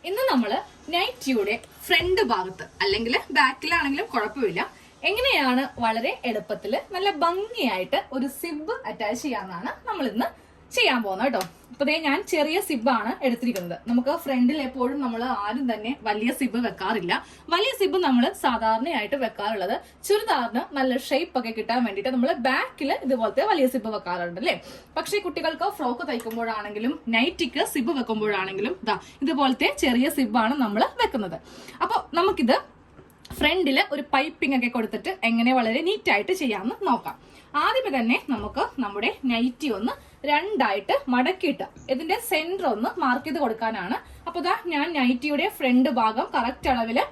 ഇന്ന് നമ്മള് നൈറ്റിയുടെ ഫ്രണ്ട് ഭാഗത്ത് അല്ലെങ്കിൽ ബാക്കിലാണെങ്കിലും കുഴപ്പമില്ല എങ്ങനെയാണ് വളരെ എളുപ്പത്തിൽ നല്ല ഭംഗിയായിട്ട് ഒരു സിബ് അറ്റാച്ച് ചെയ്യാന്നാണ് നമ്മൾ ഇന്ന് ചെയ്യാൻ പോകുന്നത് കേട്ടോ. ഇപ്പൊ ഞാൻ ചെറിയ സിബാണ് എടുത്തിരിക്കുന്നത്. നമുക്ക് ഫ്രണ്ടിൽ എപ്പോഴും നമ്മൾ ആരും തന്നെ വലിയ സിബ് വെക്കാറില്ല. വലിയ സിബ് നമ്മൾ സാധാരണയായിട്ട് വെക്കാറുള്ളത് ചുരിദാറിന് നല്ല ഷേപ്പ് ഒക്കെ കിട്ടാൻ വേണ്ടിയിട്ട് നമ്മൾ ബാക്കിൽ ഇതുപോലത്തെ വലിയ സിബ് വെക്കാറുണ്ട് അല്ലേ. പക്ഷേ കുട്ടികൾക്ക് ഫ്രോക്ക് തയ്ക്കുമ്പോഴാണെങ്കിലും നൈറ്റിക്ക് സിബ് വെക്കുമ്പോഴാണെങ്കിലും ഇതുപോലത്തെ ചെറിയ സിബാണ് നമ്മൾ വെക്കുന്നത്. അപ്പോൾ നമുക്കിത് ഫ്രണ്ടില് ഒരു പൈപ്പിംഗ് ഒക്കെ കൊടുത്തിട്ട് എങ്ങനെ വളരെ നീറ്റായിട്ട് ചെയ്യാമെന്ന് നോക്കാം. ആദ്യമേ തന്നെ നമുക്ക് നമ്മുടെ നൈറ്റി ഒന്ന് രണ്ടായിട്ട് മടക്കിയിട്ട് ഇതിന്റെ സെന്റർ ഒന്ന് മാർക്ക് ചെയ്ത് കൊടുക്കാനാണ്. അപ്പൊ ഞാൻ നൈറ്റിയുടെ ഫ്രണ്ട് ഭാഗം കറക്റ്റ് അളവില്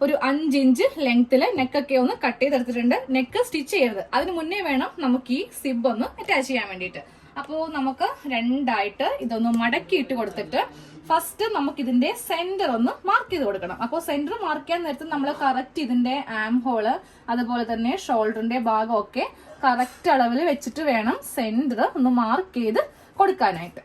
ഒരു 5 ഇഞ്ച് ലെങ്ത്തില് നെക്കൊക്കെ ഒന്ന് കട്ട് ചെയ്തെടുത്തിട്ടുണ്ട്. നെക്ക് സ്റ്റിച്ച് ചെയ്യരുത്, അതിന് മുന്നേ വേണം നമുക്ക് ഈ സിബ് ഒന്ന് അറ്റാച്ച് ചെയ്യാൻ വേണ്ടിയിട്ട്. അപ്പോ നമുക്ക് രണ്ടായിട്ട് ഇതൊന്ന് മടക്കിയിട്ട് കൊടുത്തിട്ട് ഫസ്റ്റ് നമുക്ക് ഇതിന്റെ സെന്റർ ഒന്ന് മാർക്ക് ചെയ്ത് കൊടുക്കണം. അപ്പോൾ സെന്റർ മാർക്ക് ചെയ്യാൻ നേരത്ത് നമ്മൾ കറക്റ്റ് ഇതിന്റെ ആം ഹോള് അതുപോലെ തന്നെ ഷോൾഡറിന്റെ ഭാഗമൊക്കെ കറക്റ്റ് അളവിൽ വെച്ചിട്ട് വേണം സെന്റർ ഒന്ന് മാർക്ക് ചെയ്ത് കൊടുക്കാനായിട്ട്.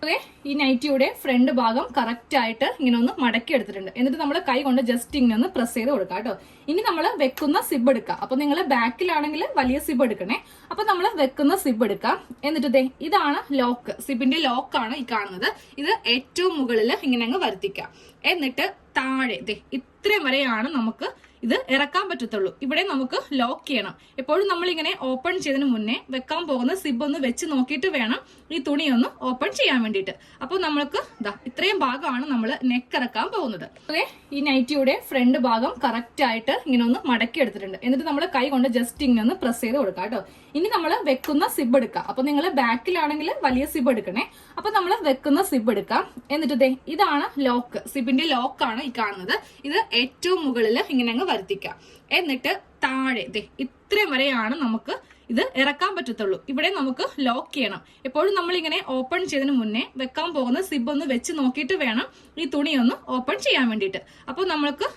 അതെ, ഈ നൈറ്റിയുടെ ഫ്രണ്ട് ഭാഗം കറക്റ്റ് ആയിട്ട് ഇങ്ങനെ ഒന്ന് മടക്കി എടുത്തിട്ടുണ്ട്. എന്നിട്ട് നമ്മൾ കൈ കൊണ്ട് ജസ്റ്റ് ഇങ്ങനെ ഒന്ന് പ്രസ് ചെയ്ത് കൊടുക്കാം കേട്ടോ. ഇനി നമ്മൾ വെക്കുന്ന സിബ് എടുക്കാം. അപ്പൊ നിങ്ങൾ ബാക്കിലാണെങ്കിൽ വലിയ സിബ് എടുക്കണേ. അപ്പൊ നമ്മൾ വെക്കുന്ന സിബ് എടുക്കാം. എന്നിട്ട് ഇതാണ് ലോക്ക്, സിബിന്റെ ലോക്കാണ് ഈ കാണുന്നത്. ഇത് ഏറ്റവും മുകളിൽ ഇങ്ങനെ അങ്ങ് വരുത്തിക്കാം. എന്നിട്ട് താഴെ ഇത്രയും വരെയാണ് നമുക്ക് ഇത് ഇറക്കാൻ പറ്റത്തുള്ളൂ. ഇവിടെ നമുക്ക് ലോക്ക് ചെയ്യണം. എപ്പോഴും നമ്മൾ ഇങ്ങനെ ഓപ്പൺ ചെയ്തതിന് മുന്നേ വെക്കാൻ പോകുന്ന സിബ് ഒന്ന് വെച്ച് നോക്കിയിട്ട് വേണം ഈ തുണി ഒന്ന് ഓപ്പൺ ചെയ്യാൻ വേണ്ടിയിട്ട്. അപ്പോൾ നമ്മൾക്ക് ഇത്രയും ഭാഗമാണ് നമ്മൾ നെക്ക് ഇറക്കാൻ പോകുന്നത്. അതെ, ഈ നൈറ്റിയുടെ ഫ്രണ്ട് ഭാഗം കറക്റ്റ് ആയിട്ട് ഇങ്ങനെ ഒന്ന് മടക്കി എടുത്തിട്ടുണ്ട്. എന്നിട്ട് നമ്മൾ കൈ കൊണ്ട് ജസ്റ്റ് ഇങ്ങനെ ഒന്ന് പ്രസ് ചെയ്ത് കൊടുക്കാം കേട്ടോ. ഇനി നമ്മൾ വെക്കുന്ന സിബ് എടുക്കാം. അപ്പൊ നിങ്ങൾ ബാക്കിലാണെങ്കിൽ വലിയ സിബ് എടുക്കണേ. അപ്പൊ നമ്മൾ വെക്കുന്ന സിബ് എടുക്കാം. എന്നിട്ട് ഇതാണ് ലോക്ക്, സിബിന്റെ ലോക്കാണ് ഈ കാണുന്നത്. ഇത് ഏറ്റവും മുകളിൽ ഇങ്ങനെ അങ്ങ് വരുത്തിക്കാം. എന്നിട്ട് താഴെ ഇത്രയും വരെയാണ് നമുക്ക് ഇത് ഇറക്കാൻ പറ്റത്തുള്ളൂ. ഇവിടെ നമുക്ക് ലോക്ക് ചെയ്യണം. എപ്പോഴും നമ്മൾ ഇങ്ങനെ ഓപ്പൺ ചെയ്തതിന് മുന്നേ വെക്കാൻ പോകുന്ന സിബ് ഒന്ന് വെച്ച് നോക്കിയിട്ട് വേണം ഈ തുണി ഒന്ന് ഓപ്പൺ ചെയ്യാൻ വേണ്ടിയിട്ട്. അപ്പോൾ നമ്മൾക്ക്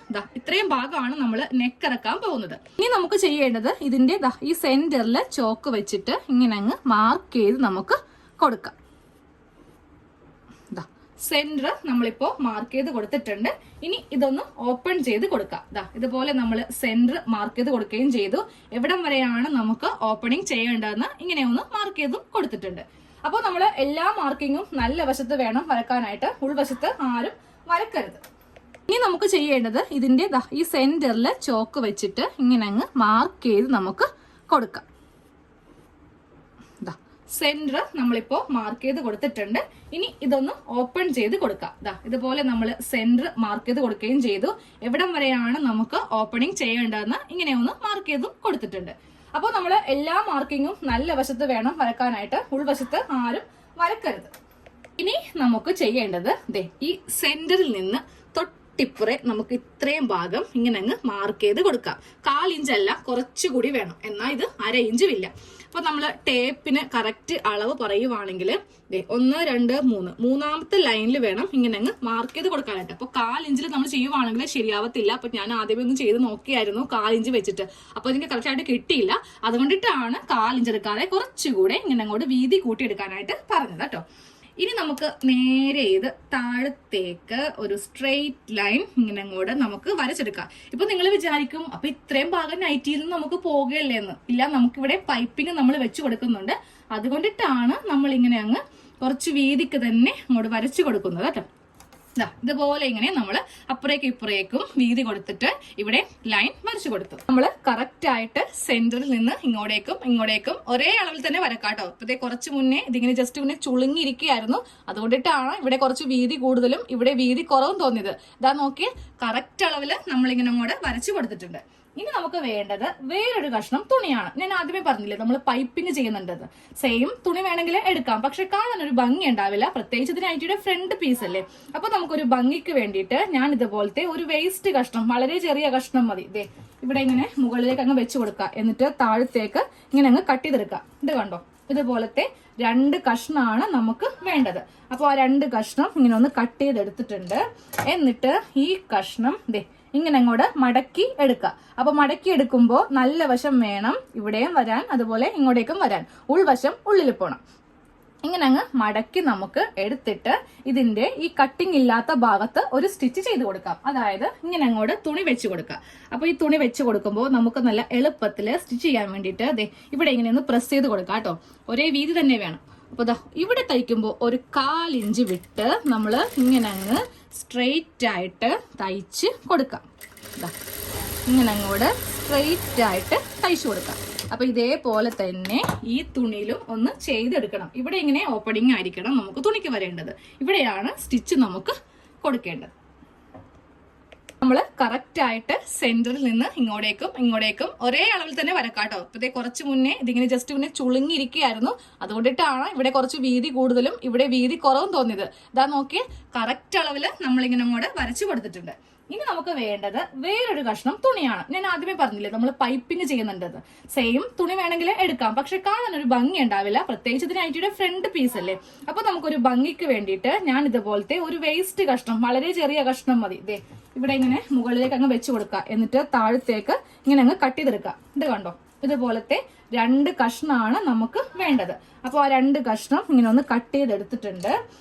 ഇത്രയും ഭാഗമാണ് നമ്മൾ നെക്ക് ഇറക്കാൻ പോകുന്നത്. ഇനി നമുക്ക് ചെയ്യേണ്ടത് ഇതിന്റെ ഈ സെന്ററിൽ ചോക്ക് വെച്ചിട്ട് ഇങ്ങനെ അങ്ങ് മാർക്ക് ചെയ്ത് നമുക്ക് കൊടുക്കാം. സെന്റർ നമ്മളിപ്പോ മാർക്ക് ചെയ്ത് കൊടുത്തിട്ടുണ്ട്. ഇനി ഇതൊന്ന് ഓപ്പൺ ചെയ്ത് കൊടുക്കാം. ഇതുപോലെ നമ്മൾ സെന്റർ മാർക്ക് ചെയ്ത് കൊടുക്കുകയും ചെയ്തു. എവിടം വരെയാണ് നമുക്ക് ഓപ്പണിംഗ് ചെയ്യേണ്ടതെന്ന് ഇങ്ങനെ ഒന്ന് മാർക്ക് ചെയ്തും കൊടുത്തിട്ടുണ്ട്. അപ്പോൾ നമ്മൾ എല്ലാ മാർക്കിങ്ങും നല്ല വശത്ത് വേണം വരക്കാനായിട്ട്, ഉൾവശത്ത് ആരും വരക്കരുത്. ഇനി നമുക്ക് ചെയ്യേണ്ടത് ഇതിന്റെ ഈ സെന്ററിൽ ചോക്ക് വെച്ചിട്ട് ഇങ്ങനെ അങ്ങ് മാർക്ക് ചെയ്ത് നമുക്ക് കൊടുക്കാം. സെന്റർ നമ്മളിപ്പോ മാർക്ക് ചെയ്ത് കൊടുത്തിട്ടുണ്ട്. ഇനി ഇതൊന്ന് ഓപ്പൺ ചെയ്ത് കൊടുക്കാം. ഇതുപോലെ നമ്മൾ സെന്റർ മാർക്ക് ചെയ്ത് കൊടുക്കുകയും ചെയ്തു. എവിടം വരെയാണ് നമുക്ക് ഓപ്പണിംഗ് ചെയ്യേണ്ടതെന്ന് ഇങ്ങനെ ഒന്ന് മാർക്ക് ചെയ്തും കൊടുത്തിട്ടുണ്ട്. അപ്പോൾ നമ്മൾ എല്ലാ മാർക്കിങ്ങും നല്ല വശത്ത് വേണം വരക്കാനായിട്ട്, ഉൾവശത്ത് ആരും വരക്കരുത്. ഇനി നമുക്ക് ചെയ്യേണ്ടത് ഈ സെന്ററിൽ നിന്ന് തൊട്ടിപ്പുറേ നമുക്ക് ഇത്രയും ഭാഗം ഇങ്ങനെ അങ്ങ് മാർക്ക് ചെയ്ത് കൊടുക്കാം. 1/4 ഇഞ്ചല്ല, കുറച്ചുകൂടി വേണം. എന്നാൽ ഇത് 1/2 ഇഞ്ചും ഇല്ല. അപ്പൊ നമ്മള് ടേപ്പിന് കറക്റ്റ് അളവ് പറയുവാണെങ്കിൽ 1 2 3 മൂന്നാമത്തെ ലൈനിൽ വേണം ഇങ്ങനെ അങ്ങ് മാർക്ക് ചെയ്ത് കൊടുക്കാനായിട്ട്. അപ്പൊ 1/4 ഇഞ്ചിൽ നമ്മൾ ചെയ്യുവാണെങ്കിൽ ശരിയാവത്തില്ല. അപ്പൊ ഞാൻ ആദ്യമേ ഒന്ന് ചെയ്ത് നോക്കിയായിരുന്നു 1/4 ഇഞ്ച് വെച്ചിട്ട്. അപ്പൊ എനിക്ക് കറക്റ്റ് ആയിട്ട് കിട്ടിയില്ല. അതുകൊണ്ടിട്ടാണ് 1/4 ഇഞ്ച് എടുക്കാതെ കുറച്ചുകൂടെ ഇങ്ങനെ അങ്ങോട്ട് വീതി കൂട്ടിയെടുക്കാനായിട്ട് പറഞ്ഞത് കേട്ടോ. ഇനി നമുക്ക് നേരെ ഇത് താഴത്തേക്ക് ഒരു സ്ട്രെയിറ്റ് ലൈൻ ഇങ്ങനെ അങ്ങോട്ട് നമുക്ക് വരച്ചെടുക്കാം. ഇപ്പൊ നിങ്ങൾ വിചാരിക്കും അപ്പൊ ഇത്രയും ഭാഗം നൈറ്റിയിൽ നിന്ന് നമുക്ക് പോകുകയല്ലേ എന്ന്. ഇല്ല, നമുക്കിവിടെ പൈപ്പിംഗ് നമ്മൾ വെച്ച് കൊടുക്കുന്നുണ്ട്. അതുകൊണ്ടിട്ടാണ് നമ്മൾ ഇങ്ങനെ അങ്ങ് കുറച്ച് വീതിക്ക് തന്നെ അങ്ങോട്ട് വരച്ചു കൊടുക്കുന്നത് കേട്ടോ. ഇതുപോലെ ഇങ്ങനെ നമ്മൾ അപ്പുറേക്കും ഇപ്പുറേക്കും വീതി കൊടുത്തിട്ട് ഇവിടെ ലൈൻ വരച്ചു കൊടുത്തു. നമ്മൾ കറക്റ്റ് ആയിട്ട് സെന്ററിൽ നിന്ന് ഇങ്ങോട്ടേക്കും ഒരേ അളവിൽ തന്നെ വരക്കാട്ടോ. ഇപ്പത്തെ കുറച്ച് മുന്നേ ഇതിങ്ങനെ ജസ്റ്റ് ഇങ്ങനെ ചുളുങ്ങിയിരിക്കുകയായിരുന്നു. അതുകൊണ്ടിട്ടാണ് ഇവിടെ കുറച്ച് വീതി കൂടുതലും ഇവിടെ വീതി കുറവും തോന്നിയത്. നോക്കി കറക്റ്റ് അളവില് നമ്മളിങ്ങനെ അങ്ങോട്ട് വരച്ചു കൊടുത്തിട്ടുണ്ട്. ഇനി നമുക്ക് വേണ്ടത് വേറൊരു കഷ്ണം തുണിയാണ്. ഞാൻ ആദ്യമേ പറഞ്ഞില്ലേ നമ്മൾ പൈപ്പിംഗ് ചെയ്യുന്നുണ്ടത്. സെയിം തുണി വേണമെങ്കിൽ എടുക്കാം, പക്ഷെ കാണാൻ ഒരു ഭംഗി ഉണ്ടാവില്ല. പ്രത്യേകിച്ച് ഇത് നൈറ്റിയുടെ ഫ്രണ്ട് പീസ് അല്ലേ. അപ്പൊ നമുക്കൊരു ഭംഗിക്ക് വേണ്ടിയിട്ട് ഞാൻ ഇതുപോലത്തെ ഒരു വേസ്റ്റ് കഷ്ണം, വളരെ ചെറിയ കഷ്ണം മതി. ഇവിടെ ഇങ്ങനെ മുകളിലേക്ക് അങ്ങ് വെച്ച് കൊടുക്കുക. എന്നിട്ട് താഴത്തേക്ക് ഇങ്ങനെ അങ്ങ് കട്ട് ചെയ്തെടുക്കുക. ഇത് കണ്ടോ, ഇതുപോലത്തെ 2 കഷ്ണമാണ് നമുക്ക് വേണ്ടത്. അപ്പോൾ ആ 2 കഷ്ണം ഇങ്ങനെ ഒന്ന് കട്ട് ചെയ്തെടുത്തിട്ടുണ്ട്. എന്നിട്ട് ഈ കഷ്ണം ഇങ്ങനെ അങ്ങോട്ട് മടക്കി എടുക്കുക. അപ്പൊ മടക്കി എടുക്കുമ്പോൾ നല്ല വശം വേണം ഇവിടെയും വരാൻ, അതുപോലെ ഇങ്ങോട്ടേക്കും വരാൻ. ഉൾവശം ഉള്ളിൽ പോണം. ഇങ്ങനെ അങ്ങ് മടക്കി നമുക്ക് എടുത്തിട്ട് ഇതിന്റെ ഈ കട്ടിങ് ഇല്ലാത്ത ഭാഗത്ത് ഒരു സ്റ്റിച്ച് ചെയ്ത് കൊടുക്കാം. അതായത് ഇങ്ങനെ അങ്ങോട്ട് തുണി വെച്ച് കൊടുക്കാം. അപ്പൊ ഈ തുണി വെച്ച് കൊടുക്കുമ്പോൾ നമുക്ക് നല്ല എളുപ്പത്തിൽ സ്റ്റിച്ച് ചെയ്യാൻ വേണ്ടിയിട്ട് ഇവിടെ ഇങ്ങനെ ഒന്ന് പ്രസ് ചെയ്ത് കൊടുക്കാം കേട്ടോ. ഒരേ വീതി തന്നെ വേണം. അപ്പൊ ഇവിടെ തയ്ക്കുമ്പോൾ ഒരു 1/4 ഇഞ്ച് വിട്ട് നമ്മൾ ഇങ്ങനെ അങ്ങ് സ്ട്രെയിറ്റ് ആയിട്ട് തയ്ച്ച് കൊടുക്കാം. ഇങ്ങനെ അങ്ങോട്ട് സ്ട്രെയിറ്റ് ആയിട്ട് തയ്ച്ചു കൊടുക്കാം. അപ്പൊ ഇതേപോലെ തന്നെ ഈ തുണിയിലും ഒന്ന് ചെയ്തെടുക്കണം. ഇവിടെ ഇങ്ങനെ ഓപ്പണിംഗ് ആയിരിക്കണം നമുക്ക് തുണിക്ക് വരേണ്ടത്. ഇവിടെയാണ് സ്റ്റിച്ച് നമുക്ക് കൊടുക്കേണ്ടത്. നമ്മൾ കറക്റ്റ് ആയിട്ട് സെന്ററിൽ നിന്ന് ഇങ്ങോട്ടേക്കും ഒരേ അളവിൽ തന്നെ വരക്കാട്ടോ. ഇപ്പത്തെ കുറച്ച് മുന്നേ ഇതിങ്ങനെ ജസ്റ്റ് ഇങ്ങനെ ചുളുങ്ങിയിരിക്കുകയായിരുന്നു. അതുകൊണ്ടിട്ടാണ് ഇവിടെ കുറച്ച് വീതി കൂടുതലും ഇവിടെ വീതി കുറവും തോന്നിയത്. ഇതാ നോക്കിയേ, കറക്റ്റ് അളവിൽ നമ്മളിങ്ങനെ അങ്ങോട്ട് വരച്ചു കൊടുത്തിട്ടുണ്ട്. ഇനി നമുക്ക് വേണ്ടത് വേറൊരു കഷ്ണം തുണിയാണ്. ഞാൻ ആദ്യമേ പറഞ്ഞില്ലേ നമ്മൾ പൈപ്പിംഗ് ചെയ്യുന്നുണ്ടത്. സെയിം തുണി വേണമെങ്കിൽ എടുക്കാം, പക്ഷെ കാണാൻ ഒരു ഭംഗി ഉണ്ടാവില്ല. പ്രത്യേകിച്ച് ഇത് നൈറ്റിയുടെ ഫ്രണ്ട് പീസ് അല്ലേ. അപ്പൊ നമുക്കൊരു ഭംഗിക്ക് വേണ്ടിയിട്ട് ഞാൻ ഇതുപോലത്തെ ഒരു വേസ്റ്റ് കഷ്ണം, വളരെ ചെറിയ കഷ്ണം മതി, ഇവിടെ ഇങ്ങനെ മുകളിലേക്ക് അങ്ങ് വെച്ച് കൊടുക്കുക. എന്നിട്ട് താഴത്തേക്ക് ഇങ്ങനെ അങ്ങ് കട്ട് ചെയ്തെടുക്കുക. ഇത് കണ്ടോ, ഇതുപോലത്തെ 2 കഷ്ണമാണ് നമുക്ക് വേണ്ടത്. അപ്പോൾ ആ 2 കഷ്ണം ഇങ്ങനെ ഒന്ന് കട്ട് ചെയ്തെടുത്തിട്ടുണ്ട്.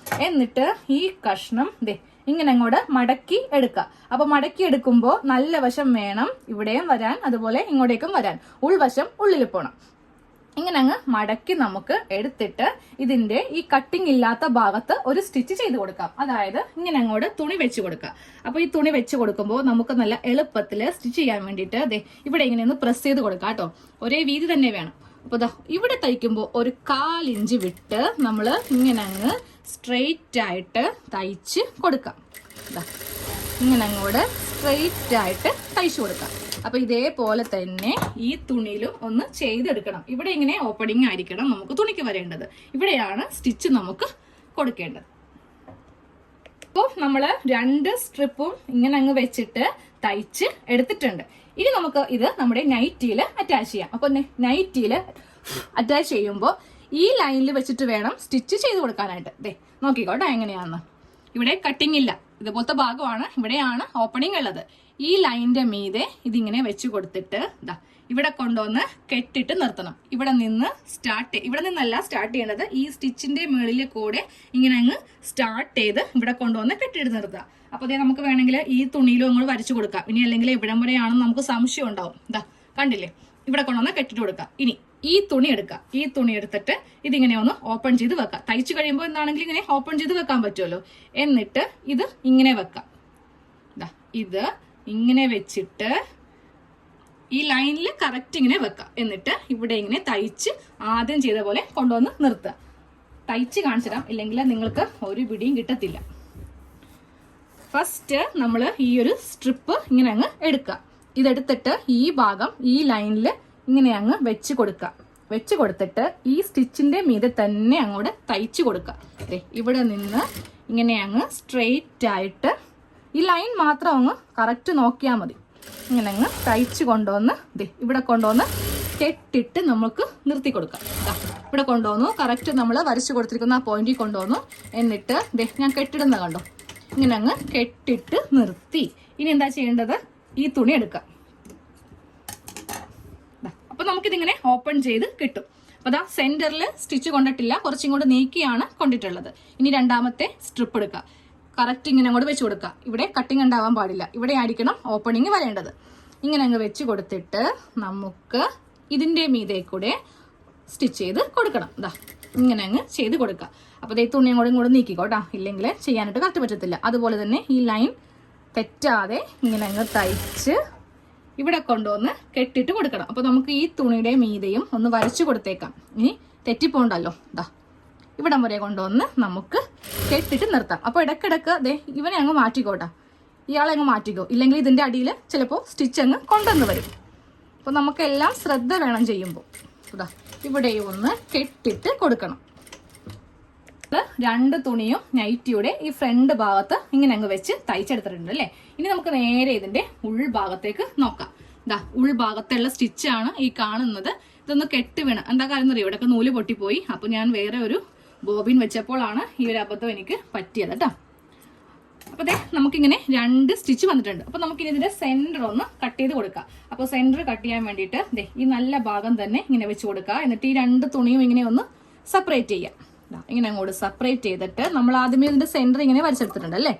എന്നിട്ട് ഈ കഷ്ണം ഇങ്ങനെ അങ്ങോട്ട് മടക്കി എടുക്കുക. അപ്പൊ മടക്കി എടുക്കുമ്പോൾ നല്ല വശം വേണം ഇവിടെയും വരാൻ, അതുപോലെ ഇങ്ങോട്ടേക്കും വരാൻ. ഉൾവശം ഉള്ളിൽ പോണം. ഇങ്ങനെ അങ്ങ് മടക്കി നമുക്ക് എടുത്തിട്ട് ഇതിന്റെ ഈ കട്ടിങ് ഇല്ലാത്ത ഭാഗത്ത് ഒരു സ്റ്റിച്ച് ചെയ്ത് കൊടുക്കാം. അതായത് ഇങ്ങനെ അങ്ങോട്ട് തുണി വെച്ച് കൊടുക്കുക. അപ്പൊ ഈ തുണി വെച്ച് കൊടുക്കുമ്പോൾ നമുക്ക് നല്ല എളുപ്പത്തിൽ സ്റ്റിച്ച് ചെയ്യാൻ വേണ്ടിയിട്ട് ഇവിടെ ഇങ്ങനെ ഒന്ന് പ്രസ് ചെയ്ത് കൊടുക്കാം കേട്ടോ. ഒരേ വീതി തന്നെ വേണം. അപ്പൊ ഇവിടെ തയ്ക്കുമ്പോൾ ഒരു 1/4 ഇഞ്ച് വിട്ട് നമ്മൾ ഇങ്ങനെ അങ്ങ് സ്ട്രെയിറ്റ് ആയിട്ട് തയ്ച്ച് കൊടുക്കാം. ഇങ്ങനെ അങ്ങോട്ട് സ്ട്രെയിറ്റ് ആയിട്ട് തയ്ച്ചു കൊടുക്കാം. അപ്പൊ ഇതേപോലെ തന്നെ ഈ തുണിയിലും ഒന്ന് ചെയ്തെടുക്കണം. ഇവിടെ ഇങ്ങനെ ഓപ്പണിംഗ് ആയിരിക്കണം നമുക്ക് തുണിക്ക് വരേണ്ടത്. ഇവിടെയാണ് സ്റ്റിച്ച് നമുക്ക് കൊടുക്കേണ്ടത്. അപ്പോൾ നമ്മള് 2 സ്ട്രിപ്പും ഇങ്ങനെ അങ്ങ് വെച്ചിട്ട് തയ്ച്ച് എടുത്തിട്ടുണ്ട്. ഇനി നമുക്ക് ഇത് നമ്മുടെ നൈറ്റിയിൽ അറ്റാച്ച് ചെയ്യാം. അപ്പൊ നൈറ്റിയിൽ അറ്റാച്ച് ചെയ്യുമ്പോൾ ഈ ലൈനിൽ വെച്ചിട്ട് വേണം സ്റ്റിച്ച് ചെയ്ത് കൊടുക്കാനായിട്ട്. നോക്കിക്കോട്ടെ എങ്ങനെയാന്ന്. ഇവിടെ കട്ടിങ് ഇല്ല, ഇതുപോലത്തെ ഭാഗമാണ്, ഇവിടെയാണ് ഓപ്പണിംഗ് ഉള്ളത്. ഈ ലൈനിന്റെ മീതെ ഇതിങ്ങനെ വെച്ച് കൊടുത്തിട്ട് ഇവിടെ കൊണ്ടുവന്ന് കെട്ടിട്ട് നിർത്തണം. ഇവിടെ നിന്നല്ല സ്റ്റാർട്ട് ചെയ്യേണ്ടത്, ഈ സ്റ്റിച്ചിന്റെ മുകളിൽ കൂടെ ഇങ്ങനെ അങ്ങ് സ്റ്റാർട്ട് ചെയ്ത് ഇവിടെ കൊണ്ടുവന്ന് കെട്ടിട്ട് നിർത്തുക. അപ്പൊ നമുക്ക് വേണമെങ്കിൽ ഈ തുണിയിലും അങ്ങോട്ട് വരച്ചു കൊടുക്കാം. ഇനി അല്ലെങ്കിൽ ഇവിടം വരെയാണെന്ന് നമുക്ക് സംശയം ഉണ്ടാവും. കണ്ടില്ലേ, ഇവിടെ കൊണ്ടുവന്ന് കെട്ടിട്ട് കൊടുക്കാം. ഇനി ഈ തുണി എടുക്കുക. ഈ തുണി എടുത്തിട്ട് ഇതിങ്ങനെ ഒന്ന് ഓപ്പൺ ചെയ്ത് വെക്കാം. തയ്ച്ചു കഴിയുമ്പോൾ എന്താണെങ്കിൽ ഇങ്ങനെ ഓപ്പൺ ചെയ്ത് വെക്കാൻ പറ്റുമല്ലോ. എന്നിട്ട് ഇത് ഇങ്ങനെ വെക്കാം. ഇത് ഇങ്ങനെ വെച്ചിട്ട് ഈ ലൈനിൽ കറക്റ്റ് ഇങ്ങനെ വെക്കാം. എന്നിട്ട് ഇവിടെ ഇങ്ങനെ തയ്ച്ച് ആദ്യം ചെയ്ത പോലെ കൊണ്ടുവന്ന് നിർത്തുക. തയ്ച്ച് കാണിച്ചിടാം, ഇല്ലെങ്കിൽ നിങ്ങൾക്ക് ഒരു പിടിയും കിട്ടത്തില്ല. ഫസ്റ്റ് നമ്മൾ ഈ ഒരു സ്ട്രിപ്പ് ഇങ്ങനെ അങ്ങ് എടുക്കുക. ഇതെടുത്തിട്ട് ഈ ഭാഗം ഈ ലൈനിൽ ഇങ്ങനെ അങ്ങ് വെച്ച് കൊടുക്കുക. വെച്ച് കൊടുത്തിട്ട് ഈ സ്റ്റിച്ചിന്റെ മീതെ തന്നെ അങ്ങോട്ട് തയ്ച്ചു കൊടുക്കുക. ഇവിടെ നിന്ന് ഇങ്ങനെ അങ്ങ് സ്ട്രെയിറ്റ് ആയിട്ട് ഈ ലൈൻ മാത്രം അങ്ങ് കറക്റ്റ് നോക്കിയാൽ മതി. ഇങ്ങനെ അങ്ങ് തയ്ച്ച് കൊണ്ടുവന്ന് ഇവിടെ കൊണ്ടുവന്ന് കെട്ടിട്ട് നമുക്ക് നിർത്തി കൊടുക്കാം. ഇവിടെ കൊണ്ടുവന്നു കറക്റ്റ് നമ്മൾ വരച്ചു കൊടുത്തിരിക്കുന്ന ആ പോയിന്റിൽ കൊണ്ടുവന്നു. എന്നിട്ട് ഞാൻ കെട്ടിടുന്ന കണ്ടോ, ഇങ്ങനെ അങ്ങ് കെട്ടിട്ട് നിർത്തി. ഇനി എന്താ ചെയ്യേണ്ടത്, ഈ തുണി എടുക്കാം. അപ്പൊ നമുക്കിതിങ്ങനെ ഓപ്പൺ ചെയ്ത് കിട്ടും. അപ്പൊ സെന്ററിൽ സ്റ്റിച്ച് കൊണ്ടിട്ടില്ല, കുറച്ചും കൂടെ നീക്കിയാണ് കൊണ്ടിട്ടുള്ളത്. ഇനി രണ്ടാമത്തെ സ്ട്രിപ്പ് എടുക്കുക. കറക്റ്റ് ഇങ്ങനെ അങ്ങോട്ട് വെച്ച് കൊടുക്കുക. ഇവിടെ കട്ടിങ് ഉണ്ടാവാൻ പാടില്ല, ഇവിടെ ആയിരിക്കണം ഓപ്പണിങ് വരേണ്ടത്. ഇങ്ങനെ അങ്ങ് വെച്ച് കൊടുത്തിട്ട് നമുക്ക് ഇതിന്റെ മീതെ കൂടെ സ്റ്റിച്ച് ചെയ്ത് കൊടുക്കണം. ഇങ്ങനെ അങ്ങ് ചെയ്ത് കൊടുക്കുക. അപ്പോൾ ഈ തുണി അങ്ങോട്ടും കൂടെ നീക്കിക്കോട്ടാ, ഇല്ലെങ്കിൽ ചെയ്യാനായിട്ട് കറക്റ്റ് പറ്റത്തില്ല. അതുപോലെ തന്നെ ഈ ലൈൻ തെറ്റാതെ ഇങ്ങനെ അങ്ങ് തയ്ച്ച് ഇവിടെ കൊണ്ടുവന്ന് കെട്ടിട്ട് കൊടുക്കണം. അപ്പോൾ നമുക്ക് ഈ തുണിയുടെ മീതെയും ഒന്ന് വരച്ചു കൊടുത്തേക്കാം. ഇനി തെറ്റിപ്പോണ്ടല്ലോ. ഇവിടം വരെ കൊണ്ടുവന്ന് നമുക്ക് കെട്ടിട്ട് നിർത്താം. അപ്പോൾ ഇടയ്ക്കിടയ്ക്ക് ഇവനെ അങ്ങ് മാറ്റിക്കോട്ടാ, ഇയാളെ അങ്ങ് മാറ്റിക്കോ, ഇല്ലെങ്കിൽ ഇതിന്റെ അടിയിൽ ചിലപ്പോൾ സ്റ്റിച്ച് അങ്ങ് കൊണ്ടുവന്ന് വരും. അപ്പോൾ നമുക്കെല്ലാം ശ്രദ്ധ വേണം ചെയ്യുമ്പോൾ. ഇവിടെയും ഒന്ന് കെട്ടിട്ട് കൊടുക്കണം. 2 തുണിയും നൈറ്റിയുടെ ഈ ഫ്രണ്ട് ഭാഗത്ത് ഇങ്ങനെ അങ്ങ് വെച്ച് തയ്ച്ചെടുത്തിട്ടുണ്ട് അല്ലേ. ഇനി നമുക്ക് നേരെ ഇതിന്റെ ഉൾഭാഗത്തേക്ക് നോക്കാം. ഉൾഭാഗത്തുള്ള സ്റ്റിച്ചാണ് ഈ കാണുന്നത്. ഇതൊന്ന് കെട്ട് വീണ് എന്താ കാര്യം അറിയോ, ഇവിടെയൊക്കെ നൂല് പൊട്ടിപ്പോയി. അപ്പൊ ഞാൻ വേറെ ഒരു ബോബിൻ വെച്ചപ്പോഴാണ് ഈ ഒരു അബദ്ധം എനിക്ക് പറ്റിയത് കേട്ടോ. അപ്പൊ നമുക്കിങ്ങനെ 2 സ്റ്റിച്ച് വന്നിട്ടുണ്ട്. അപ്പൊ നമുക്കിനി ഇതിന്റെ സെന്റർ ഒന്ന് കട്ട് ചെയ്ത് കൊടുക്കാം. അപ്പൊ സെന്റർ കട്ട് ചെയ്യാൻ വേണ്ടിയിട്ട് ഈ നല്ല ഭാഗം തന്നെ ഇങ്ങനെ വെച്ച് കൊടുക്കുക. എന്നിട്ട് ഈ 2 തുണിയും ഇങ്ങനെ ഒന്ന് സെപ്പറേറ്റ് ചെയ്യാം. ഇങ്ങനെ അങ്ങോട്ട് സെപ്പറേറ്റ് ചെയ്തിട്ട് നമ്മൾ ആദ്യമേ ഇതിന്റെ സെന്റർ ഇങ്ങനെ വരച്ചെടുത്തിട്ടുണ്ട് അല്ലേ.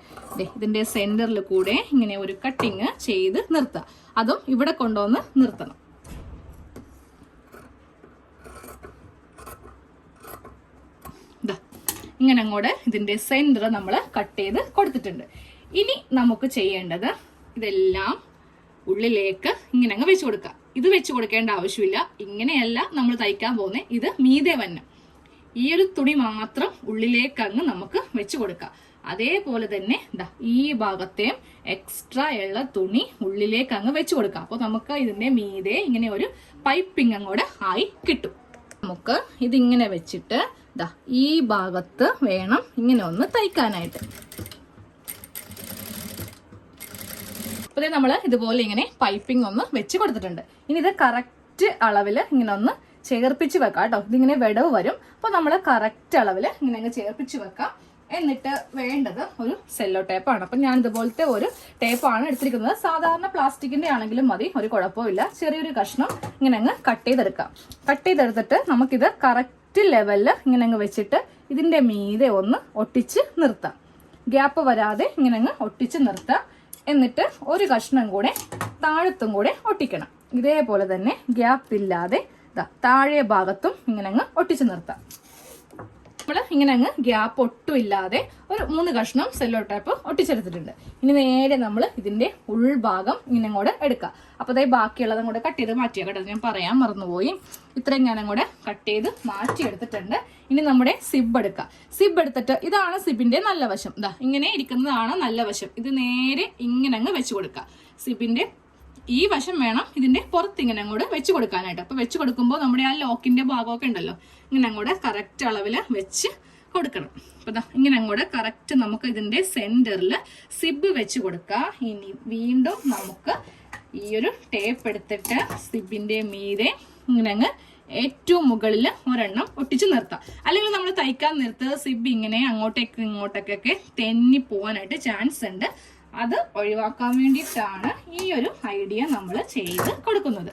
ഇതിന്റെ സെന്ററിൽ കൂടെ ഇങ്ങനെ ഒരു കട്ടിങ് ചെയ്ത് നിർത്തുക. അതും ഇവിടെ കൊണ്ടുവന്ന് നിർത്തണം. ഇങ്ങനെ അങ്ങോട്ട് ഇതിന്റെ സെന്റർ നമ്മൾ കട്ട് ചെയ്ത് കൊടുത്തിട്ടുണ്ട്. ഇനി നമുക്ക് ചെയ്യേണ്ടത് ഇതെല്ലാം ഉള്ളിലേക്ക് ഇങ്ങനെ അങ്ങ് വെച്ച് കൊടുക്കുക. ഇത് വെച്ച് കൊടുക്കേണ്ട ആവശ്യമില്ല, ഇങ്ങനെയല്ല നമ്മൾ തയ്ക്കാൻ പോകുന്നത്. ഇത് മീതെ വന്നം, ഈ ഒരു തുണി മാത്രം ഉള്ളിലേക്ക് അങ്ങ് നമുക്ക് വെച്ച് കൊടുക്കാം. അതേപോലെ തന്നെ ഈ ഭാഗത്തെയും എക്സ്ട്രാ ഉള്ള തുണി ഉള്ളിലേക്ക് അങ്ങ് വെച്ച് കൊടുക്കാം. അപ്പോൾ നമുക്ക് ഇതിന്റെ മീതെ ഇങ്ങനെ ഒരു പൈപ്പിംഗ് അങ്ങോട്ട് ആയി കിട്ടും. നമുക്ക് ഇതിങ്ങനെ വെച്ചിട്ട് ഈ ഭാഗത്ത് വേണം ഇങ്ങനെ ഒന്ന് തയ്ക്കാനായിട്ട്. അപ്പോൾ നമ്മൾ ഇതുപോലെ ഇങ്ങനെ പൈപ്പിംഗ് ഒന്ന് വെച്ച് കൊടുത്തിട്ടുണ്ട്. ഇനി ഇത് കറക്റ്റ് അളവിൽ ഇങ്ങനെ ഒന്ന് ചേർപ്പിച്ച് വെക്കാം കേട്ടോ. ഇതിങ്ങനെ വിടവ് വരും, അപ്പോൾ നമ്മൾ കറക്റ്റ് അളവിൽ ഇങ്ങനെ അങ്ങ് ചേർപ്പിച്ച് വെക്കാം. എന്നിട്ട് വേണ്ടത് ഒരു സെല്ലോ ടേപ്പാണ്. അപ്പം ഞാൻ ഇതുപോലത്തെ ഒരു ടേപ്പാണ് എടുത്തിരിക്കുന്നത്. സാധാരണ പ്ലാസ്റ്റിക്കിന്റെ ആണെങ്കിലും മതി, ഒരു കുഴപ്പമില്ല. ചെറിയൊരു കഷ്ണം ഇങ്ങനെ അങ്ങ് കട്ട് ചെയ്തെടുക്കാം. കട്ട് ചെയ്തെടുത്തിട്ട് നമുക്കിത് കറക്റ്റ് ലെവലിൽ ഇങ്ങനെ അങ്ങ് വെച്ചിട്ട് ഇതിന്റെ മീതെ ഒന്ന് ഒട്ടിച്ച് നിർത്താം. ഗ്യാപ്പ് വരാതെ ഇങ്ങനെ അങ്ങ് ഒട്ടിച്ച് നിർത്താം. എന്നിട്ട് ഒരു കഷ്ണം കൂടെ താഴത്തും കൂടെ ഒട്ടിക്കണം. ഇതേപോലെ തന്നെ ഗ്യാപ്പ് ഇല്ലാതെ താഴെ ഭാഗത്തും ഇങ്ങനെ അങ്ങ് ഒട്ടിച്ച് നിർത്താം. നമ്മൾ ഇങ്ങനെ അങ്ങ് ഗ്യാപ്പ് ഒട്ടും ഇല്ലാതെ ഒരു 3 കഷ്ണം സെല്ലോ ടേപ്പ് ഒട്ടിച്ചെടുത്തിട്ടുണ്ട്. ഇനി നേരെ നമ്മൾ ഇതിന്റെ ഉൾഭാഗം ഇങ്ങനെ അങ്ങോട്ട് എടുക്കാം. അപ്പൊ അതായത് ബാക്കിയുള്ളതും കൂടെ കട്ട് ചെയ്ത് മാറ്റിയാൽ കേട്ടോ, ഞാൻ പറയാൻ മറന്നുപോയി. ഇത്രയും ഞാൻ അങ്ങോട്ട് കട്ട് ചെയ്ത് മാറ്റി എടുത്തിട്ടുണ്ട്. ഇനി നമ്മുടെ സിബ് എടുക്കാം. സിബ് എടുത്തിട്ട് ഇതാണ് സിബിന്റെ നല്ല വശം. ഇങ്ങനെ ഇരിക്കുന്നതാണ് നല്ല വശം. ഇത് നേരെ ഇങ്ങനെ അങ്ങ് വെച്ച് കൊടുക്കാം. സിബിന്റെ ഈ വശം വേണം ഇതിന്റെ പുറത്ത് ഇങ്ങനെ അങ്ങോട്ട് വെച്ച് കൊടുക്കാനായിട്ട്. അപ്പൊ വെച്ച് കൊടുക്കുമ്പോൾ നമ്മുടെ ആ ലോക്കിന്റെ ഭാഗമൊക്കെ ഉണ്ടല്ലോ, ഇങ്ങനെ അങ്ങോട്ട് കറക്റ്റ് അളവില് വെച്ച് കൊടുക്കണം. അപ്പൊ ഇങ്ങനെ അങ്ങോട്ട് കറക്റ്റ് നമുക്ക് ഇതിന്റെ സെന്ററിൽ സിബ് വെച്ച് കൊടുക്കാം. ഇനി വീണ്ടും നമുക്ക് ഈ ഒരു ടേപ്പ് എടുത്തിട്ട് സിബിന്റെ മീതെ ഇങ്ങനെ അങ്ങ് ഏറ്റവും മുകളിൽ ഒരെണ്ണം ഒട്ടിച്ച് നിർത്താം. അല്ലെങ്കിൽ നമ്മൾ തയ്ക്കാൻ നിർത്ത് സിബ് ഇങ്ങനെ അങ്ങോട്ടേക്ക് ഇങ്ങോട്ടേക്കൊക്കെ തെന്നി പോകാനായിട്ട് ചാൻസ് ഉണ്ട്. അത് ഒഴിവാക്കാൻ വേണ്ടിയിട്ടാണ് ഈ ഒരു ഐഡിയ നമ്മൾ ചെയ്ത് കൊടുക്കുന്നത്.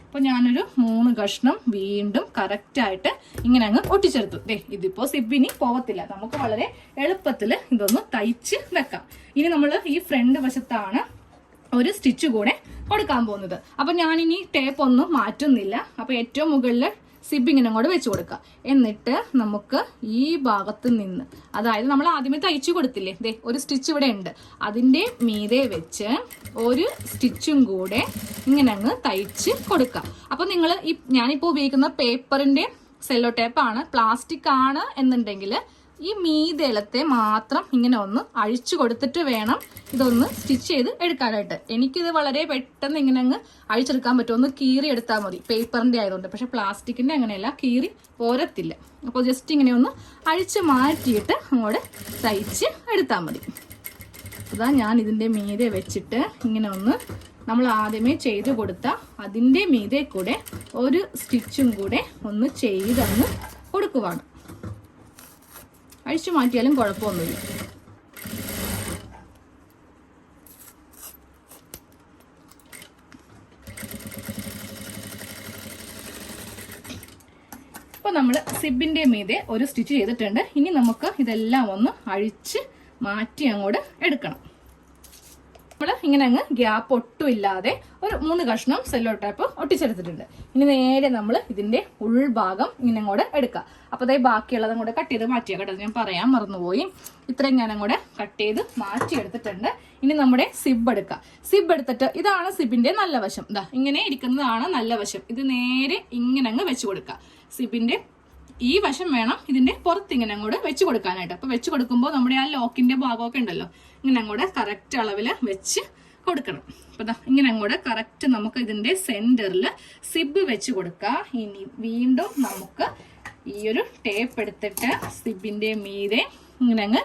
അപ്പൊ ഞാനൊരു 3 കഷ്ണം വീണ്ടും കറക്റ്റ് ആയിട്ട് ഇങ്ങനെ അങ്ങ് ഒട്ടിച്ചെടുത്തു. ഇതിപ്പോ സിബിനി പോവത്തില്ല, നമുക്ക് വളരെ എളുപ്പത്തിൽ ഇതൊന്ന് തയ്ച്ച് വെക്കാം. ഇനി നമ്മൾ ഈ ഫ്രണ്ട് വശത്താണ് ഒരു സ്റ്റിച്ച് കൂടെ കൊടുക്കാൻ പോകുന്നത്. അപ്പൊ ഞാനിനി ടേപ്പ് ഒന്നും മാറ്റുന്നില്ല. അപ്പൊ ഏറ്റവും മുകളിൽ സിബ് ഇങ്ങനെ അങ്ങോട്ട് വെച്ച് കൊടുക്കുക. എന്നിട്ട് നമുക്ക് ഈ ഭാഗത്ത് നിന്ന്, അതായത് നമ്മൾ ആദ്യമേ തയ്ച്ചു കൊടുത്തില്ലേ, ഒരു സ്റ്റിച്ച് ഇവിടെ ഉണ്ട്, അതിന്റെ മീതെ വെച്ച് ഒരു സ്റ്റിച്ചും കൂടെ ഇങ്ങനെ അങ്ങ് തയ്ച്ച് കൊടുക്കുക. അപ്പൊ നിങ്ങൾ ഞാനിപ്പോ ഉപയോഗിക്കുന്ന പേപ്പറിന്റെ സെല്ലോ ടേപ്പാണ്. പ്ലാസ്റ്റിക് ആണ് എന്നുണ്ടെങ്കിൽ ഈ മീതലത്തെ മാത്രം ഇങ്ങനെ ഒന്ന് അഴിച്ചു കൊടുത്തിട്ട് വേണം ഇതൊന്ന് സ്റ്റിച്ച് ചെയ്ത് എടുക്കാനായിട്ട്. എനിക്കിത് വളരെ പെട്ടെന്ന് ഇങ്ങനെ അങ്ങ് അഴിച്ചെടുക്കാൻ പറ്റും. ഒന്ന് കീറി എടുത്താൽ മതി, പേപ്പറിന്റെ ആയതുകൊണ്ട്. പക്ഷെ പ്ലാസ്റ്റിക്കിന്റെ അങ്ങനെയല്ല, കീറി പോരത്തില്ല. അപ്പോൾ ജസ്റ്റ് ഇങ്ങനെ ഒന്ന് അഴിച്ച് മാറ്റിയിട്ട് അങ്ങോട്ട് തയ്ച്ച് എടുത്താൽ മതി. അതാ ഞാൻ ഇതിന്റെ മീതെ വെച്ചിട്ട് ഇങ്ങനെ ഒന്ന് നമ്മൾ ആദ്യമേ ചെയ്ത് കൊടുത്ത അതിന്റെ മീതെ കൂടെ ഒരു സ്റ്റിച്ചും കൂടെ ഒന്ന് ചെയ്തങ്ങ് കൊടുക്കുവാണ്. അഴിച്ചു മാറ്റിയാലും കുഴപ്പമൊന്നുമില്ല. ഇപ്പൊ നമ്മൾ സിബിന്റെ മീതെ ഒരു സ്റ്റിച്ച് ചെയ്തിട്ടുണ്ട്. ഇനി നമുക്ക് ഇതെല്ലാം ഒന്ന് അഴിച്ച് മാറ്റി അങ്ങോട്ട് എടുക്കണം. നമ്മൾ ഇങ്ങനെ അങ്ങ് ഗ്യാപ്പ് ഒട്ടും ഇല്ലാതെ ഒരു 3 കഷ്ണം സെല്ലോ ടേപ്പ് ഒട്ടിച്ചെടുത്തിട്ടുണ്ട്. ഇനി നേരെ നമ്മൾ ഇതിന്റെ ഉൾഭാഗം ഇങ്ങനെ അങ്ങോട്ട് എടുക്കാം. അപ്പൊ അതായത് ബാക്കിയുള്ളതും കൂടെ കട്ട് ചെയ്ത് മാറ്റിയാൽ കേട്ടോ, ഞാൻ പറയാൻ മറന്നുപോയി. ഇത്രയും ഞാൻ അങ്ങോട്ട് കട്ട് ചെയ്ത് മാറ്റി എടുത്തിട്ടുണ്ട്. ഇനി നമ്മുടെ സിബ് എടുക്കാം. സിബ് എടുത്തിട്ട് ഇതാണ് സിബിന്റെ നല്ല വശം. ഇങ്ങനെ ഇരിക്കുന്നതാണ് നല്ല വശം. ഇത് നേരെ ഇങ്ങനെ അങ്ങ് വെച്ച് കൊടുക്കാം. സിബിന്റെ ഈ വശം വേണം ഇതിന്റെ പുറത്ത് ഇങ്ങനെ അങ്ങോട്ട് വെച്ച് കൊടുക്കാനായിട്ട്. അപ്പൊ വെച്ച് കൊടുക്കുമ്പോൾ നമ്മുടെ ആ ലോക്കിന്റെ ഭാഗമൊക്കെ ഉണ്ടല്ലോ, ഇങ്ങനെ അങ്ങോട്ട് കറക്റ്റ് അളവിൽ വെച്ച് കൊടുക്കണം. അപ്പൊ ഇങ്ങനെ അങ്ങോട്ട് കറക്റ്റ് നമുക്ക് ഇതിന്റെ സെന്ററിൽ സിബ് വെച്ച് കൊടുക്കാം. ഇനി വീണ്ടും നമുക്ക് ഈ ഒരു ടേപ്പ് എടുത്തിട്ട് സിബിന്റെ മീതെ ഇങ്ങനെ അങ്ങ്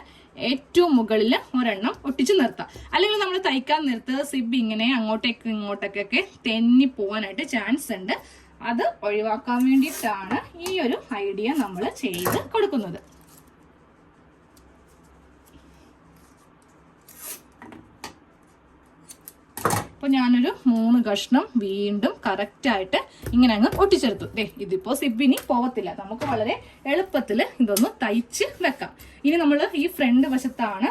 ഏറ്റവും മുകളിൽ ഒരെണ്ണം ഒട്ടിച്ച് നിർത്താം. അല്ലെങ്കിൽ നമ്മൾ തയ്ക്കാൻ നിർത്ത് സിബ് ഇങ്ങനെ അങ്ങോട്ടേക്ക് ഇങ്ങോട്ടേക്കൊക്കെ തെന്നി പോകാനായിട്ട് ചാൻസ് ഉണ്ട്. അത് ഒഴിവാക്കാൻ വേണ്ടിയിട്ടാണ് ഈ ഒരു ഐഡിയ നമ്മൾ ചെയ്ത് കൊടുക്കുന്നത്. അപ്പോൾ ഞാനൊരു 3 കഷ്ണം വീണ്ടും കറക്റ്റായിട്ട് ഇങ്ങനെ അങ്ങ് ഒട്ടിച്ചെടുത്തു. ഇതിപ്പോൾ സിബിനി പോവത്തില്ല, നമുക്ക് വളരെ എളുപ്പത്തിൽ ഇതൊന്ന് തയ്ച്ച് വെക്കാം. ഇനി നമ്മൾ ഈ ഫ്രണ്ട് വശത്താണ്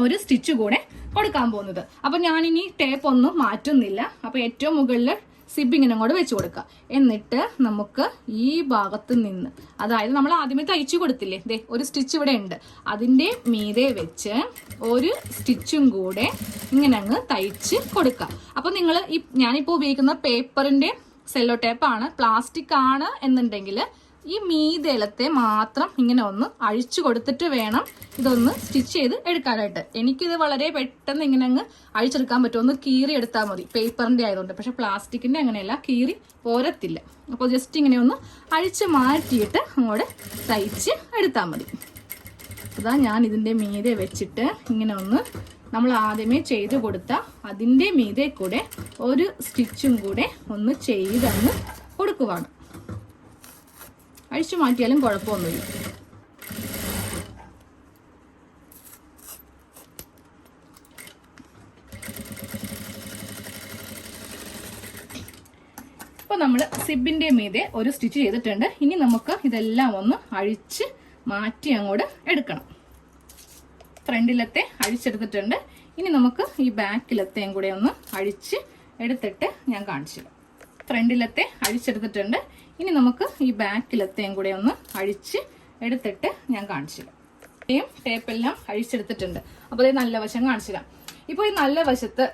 ഒരു സ്റ്റിച്ച് കൂടെ കൊടുക്കാൻ പോകുന്നത്. അപ്പോൾ ഞാനിനി ടേപ്പ് ഒന്നും മാറ്റുന്നില്ല. അപ്പോൾ ഏറ്റവും മുകളിൽ സിബ് ഇങ്ങനെ അങ്ങോട്ട് വെച്ച് കൊടുക്കുക. എന്നിട്ട് നമുക്ക് ഈ ഭാഗത്ത് നിന്ന്, അതായത് നമ്മൾ ആദ്യമേ തയ്ച്ചു കൊടുത്തില്ലേ, ഒരു സ്റ്റിച്ച് ഇവിടെ ഉണ്ട്, അതിൻ്റെ മീതെ വെച്ച് ഒരു സ്റ്റിച്ചും കൂടെ ഇങ്ങനെ അങ്ങ് തയ്ച്ച് കൊടുക്കുക. അപ്പോൾ നിങ്ങൾ ഞാനിപ്പോൾ ഉപയോഗിക്കുന്ന പേപ്പറിൻ്റെ സെല്ലോ ടേപ്പാണ്. പ്ലാസ്റ്റിക് ആണ് എന്നുണ്ടെങ്കിൽ ഈ മീതേലത്തെ മാത്രം ഇങ്ങനെ ഒന്ന് അഴിച്ചു കൊടുത്തിട്ട് വേണം ഇതൊന്ന് സ്റ്റിച്ച് ചെയ്ത് എടുക്കാനായിട്ട്. എനിക്കിത് വളരെ പെട്ടെന്ന് ഇങ്ങനെ അങ്ങ് അഴിച്ചെടുക്കാൻ പറ്റും. ഒന്ന് കീറി എടുത്താൽ മതി, പേപ്പറിൻ്റെ ആയതുകൊണ്ട്. പക്ഷെ പ്ലാസ്റ്റിക്കിൻ്റെ അങ്ങനെയല്ല, കീറി പോരത്തില്ല. അപ്പോൾ ജസ്റ്റ് ഇങ്ങനെ ഒന്ന് അഴിച്ച് മാറ്റിയിട്ട് അങ്ങോട്ട് തയ്ച്ച് എടുത്താൽ മതി. അതാ ഞാൻ ഇതിൻ്റെ മീതെ വെച്ചിട്ട് ഇങ്ങനെ ഒന്ന് നമ്മൾ ആദ്യമേ ചെയ്ത് കൊടുത്ത അതിൻ്റെ മീതെ കൂടെ ഒരു സ്റ്റിച്ചും കൂടെ ഒന്ന് ചെയ്തങ്ങ് കൊടുക്കുവാണ്. അഴിച്ചു മാറ്റിയാലും കുഴപ്പമൊന്നുമില്ല. ഇപ്പോൾ നമ്മൾ സിബിൻ്റെ മീതെ ഒരു സ്റ്റിച്ച് ചെയ്തിട്ടുണ്ട്. ഇനി നമുക്ക് ഇതെല്ലാം ഒന്ന് അഴിച്ച് മാറ്റി അങ്ങോട്ട് എടുക്കണം. ഫ്രണ്ടിലത്തെ അഴിച്ചെടുത്തിട്ടുണ്ട്. ഇനി നമുക്ക് ഈ ബാക്കിലത്തെയും കൂടെ ഒന്ന് അഴിച്ച് എടുത്തിട്ട് ഞാൻ കാണിച്ചു തരാം. ഫ്രണ്ടിലത്തെ അഴിച്ചെടുത്തിട്ടുണ്ട്. ഇനി നമുക്ക് ഈ ബാക്കിലത്തെയും കൂടെ ഒന്ന് അഴിച്ച് എടുത്തിട്ട് ഞാൻ കാണിച്ചു തരാം. ടേപ്പെല്ലാം അഴിച്ചെടുത്തിട്ടുണ്ട്. അപ്പോൾ ഇത് നല്ല വശം കാണിച്ചു തരാം. ഇപ്പോൾ ഈ നല്ല വശത്ത്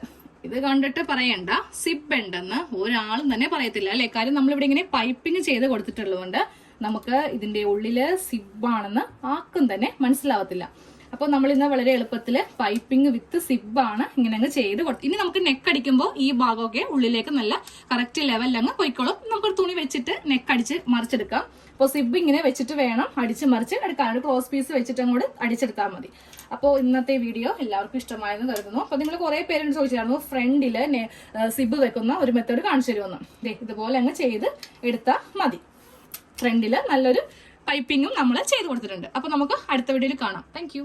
ഇത് കണ്ടിട്ട് പറയണ്ട സിബ് ഉണ്ടെന്ന് ഒരാളും തന്നെ പറയത്തില്ല അല്ലേ. കാര്യം നമ്മളിവിടെ ഇങ്ങനെ പൈപ്പിംഗ് ചെയ്ത് കൊടുത്തിട്ടുള്ളതുകൊണ്ട് നമുക്ക് ഇതിന്റെ ഉള്ളില് സിബാണെന്ന് ആർക്കും തന്നെ മനസ്സിലാവത്തില്ല. അപ്പോൾ നമ്മൾ ഇന്ന് വളരെ എളുപ്പത്തിൽ പൈപ്പിംഗ് വിത്ത് സിബാണ് ഇങ്ങനെ അങ്ങ് ചെയ്ത് കൊടുത്തു. ഇനി നമുക്ക് നെക്ക് അടിക്കുമ്പോൾ ഈ ഭാഗമൊക്കെ ഉള്ളിലേക്ക് നല്ല കറക്റ്റ് ലെവലിൽ അങ്ങ് പോയിക്കോളും. നമുക്കൊരു തുണി വെച്ചിട്ട് നെക്ക് അടിച്ച് മറിച്ചെടുക്കാം. അപ്പോൾ സിബ് ഇങ്ങനെ വെച്ചിട്ട് വേണം അടിച്ച് മറിച്ച് എടുക്കാൻ. ഒരു ക്രോസ് പീസ് വെച്ചിട്ട് അങ്ങോട്ട് അടിച്ചെടുത്താൽ മതി. അപ്പോൾ ഇന്നത്തെ വീഡിയോ എല്ലാവർക്കും ഇഷ്ടമായെന്ന് കരുതുന്നു. അപ്പോൾ നിങ്ങൾ കുറേ പേരോട് ചോദിച്ചായിരുന്നു ഫ്രണ്ടിൽ സിബ് വെക്കുന്ന ഒരു മെത്തേഡ് കാണിച്ചു തരുമെന്ന്. ഇതുപോലെ അങ്ങ് ചെയ്ത് എടുത്താൽ മതി. ഫ്രണ്ടിൽ നല്ലൊരു പൈപ്പിങ്ങും നമ്മൾ ചെയ്ത് കൊടുത്തിട്ടുണ്ട്. അപ്പോൾ നമുക്ക് അടുത്ത വീഡിയോയിൽ കാണാം. താങ്ക്